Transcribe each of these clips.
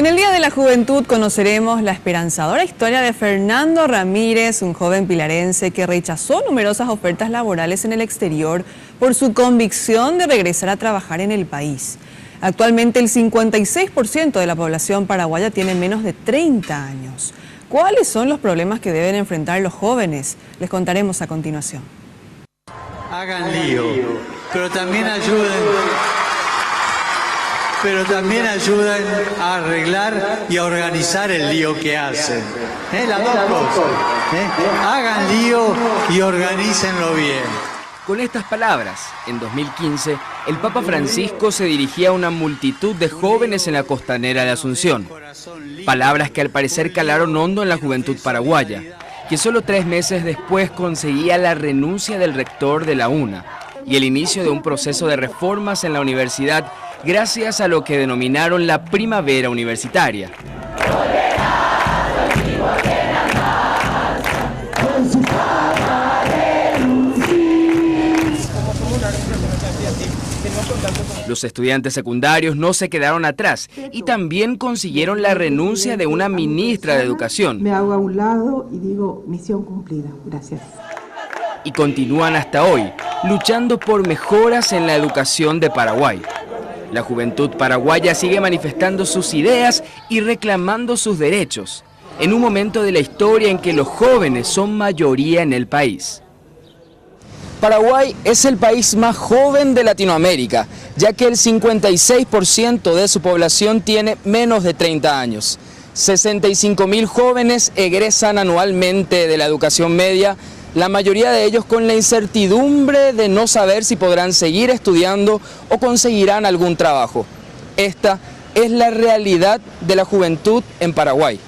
En el Día de la Juventud conoceremos la esperanzadora historia de Fernando Ramírez, un joven pilarense que rechazó numerosas ofertas laborales en el exterior por su convicción de regresar a trabajar en el país. Actualmente el 56% de la población paraguaya tiene menos de 30 años. ¿Cuáles son los problemas que deben enfrentar los jóvenes? Les contaremos a continuación. Hagan lío, pero también ayuden a arreglar y a organizar el lío que hacen. Las dos cosas. Hagan lío y organícenlo bien. Con estas palabras, en 2015, el Papa Francisco se dirigía a una multitud de jóvenes en la costanera de Asunción. Palabras que al parecer calaron hondo en la juventud paraguaya, que solo 3 meses después conseguía la renuncia del rector de la UNA y el inicio de un proceso de reformas en la universidad gracias a lo que denominaron la primavera universitaria. Los estudiantes secundarios no se quedaron atrás y también consiguieron la renuncia de una ministra de Educación. Me hago a un lado y digo, misión cumplida, gracias. Y continúan hasta hoy, luchando por mejoras en la educación de Paraguay. La juventud paraguaya sigue manifestando sus ideas y reclamando sus derechos, en un momento de la historia en que los jóvenes son mayoría en el país. Paraguay es el país más joven de Latinoamérica, ya que el 56% de su población tiene menos de 30 años. 65.000 jóvenes egresan anualmente de la educación media, la mayoría de ellos con la incertidumbre de no saber si podrán seguir estudiando o conseguirán algún trabajo. Esta es la realidad de la juventud en Paraguay.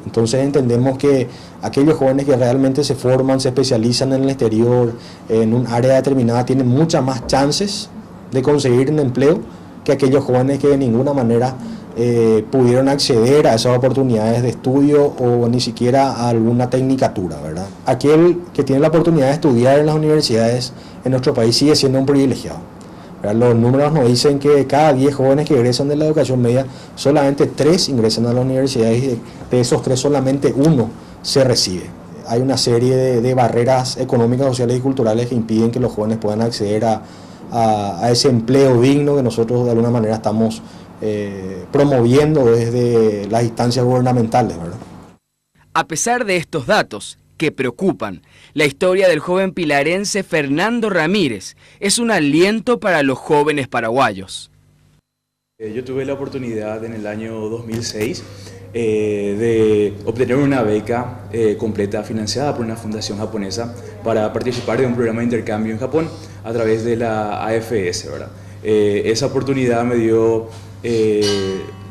Entonces entendemos que aquellos jóvenes que realmente se forman, se especializan en el exterior, en un área determinada, tienen muchas más chances de conseguir un empleo que aquellos jóvenes que de ninguna manera pudieron acceder a esas oportunidades de estudio o ni siquiera a alguna tecnicatura, ¿verdad? Aquel que tiene la oportunidad de estudiar en las universidades en nuestro país sigue siendo un privilegiado, ¿verdad? Los números nos dicen que de cada 10 jóvenes que egresan de la educación media, solamente 3 ingresan a la universidad y de esos 3 solamente 1 se recibe. Hay una serie de barreras económicas, sociales y culturales que impiden que los jóvenes puedan acceder a ese empleo digno que nosotros de alguna manera estamos promoviendo desde las instancias gubernamentales, ¿verdad? A pesar de estos datos que preocupan, la historia del joven pilarense Fernando Ramírez es un aliento para los jóvenes paraguayos. Yo tuve la oportunidad en el año 2006 de obtener una beca completa financiada por una fundación japonesa para participar de un programa de intercambio en Japón a través de la AFS, ¿verdad? Esa oportunidad me dio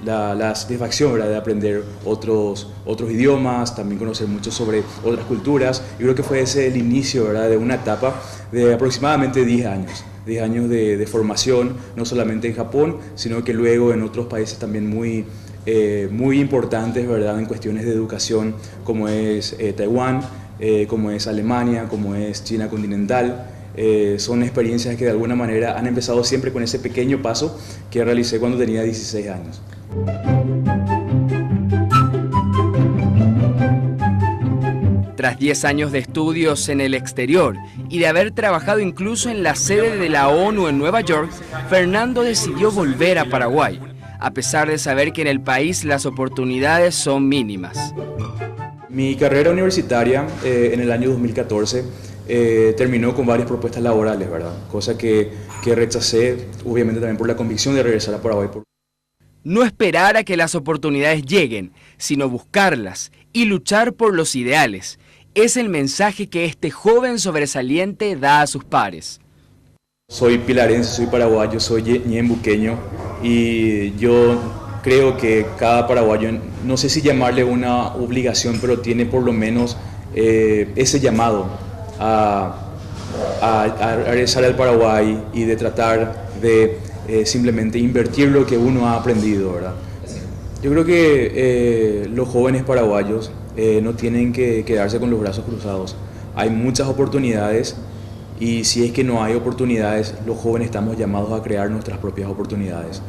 la satisfacción, ¿verdad?, de aprender otros idiomas, también conocer mucho sobre otras culturas. Yo creo que fue ese el inicio, ¿verdad?, de una etapa de aproximadamente 10 años. 10 años de formación, no solamente en Japón, sino que luego en otros países también muy importantes, ¿verdad?, en cuestiones de educación, como es Taiwán, como es Alemania, como es China continental. Son experiencias que de alguna manera han empezado siempre con ese pequeño paso que realicé cuando tenía 16 años. Tras 10 años de estudios en el exterior y de haber trabajado incluso en la sede de la ONU en Nueva York, Fernando decidió volver a Paraguay, a pesar de saber que en el país las oportunidades son mínimas. Mi carrera universitaria en el año 2014 terminó con varias propuestas laborales, ¿verdad? Cosa que rechacé, obviamente también por la convicción de regresar a Paraguay. No esperar a que las oportunidades lleguen, sino buscarlas y luchar por los ideales. Es el mensaje que este joven sobresaliente da a sus pares. Soy pilarense, soy paraguayo, soy ñembuqueño y yo creo que cada paraguayo, no sé si llamarle una obligación, pero tiene por lo menos ese llamado a regresar al Paraguay y de tratar de simplemente invertir lo que uno ha aprendido, ¿verdad? Yo creo que los jóvenes paraguayos no tienen que quedarse con los brazos cruzados. Hay muchas oportunidades y si es que no hay oportunidades, los jóvenes estamos llamados a crear nuestras propias oportunidades.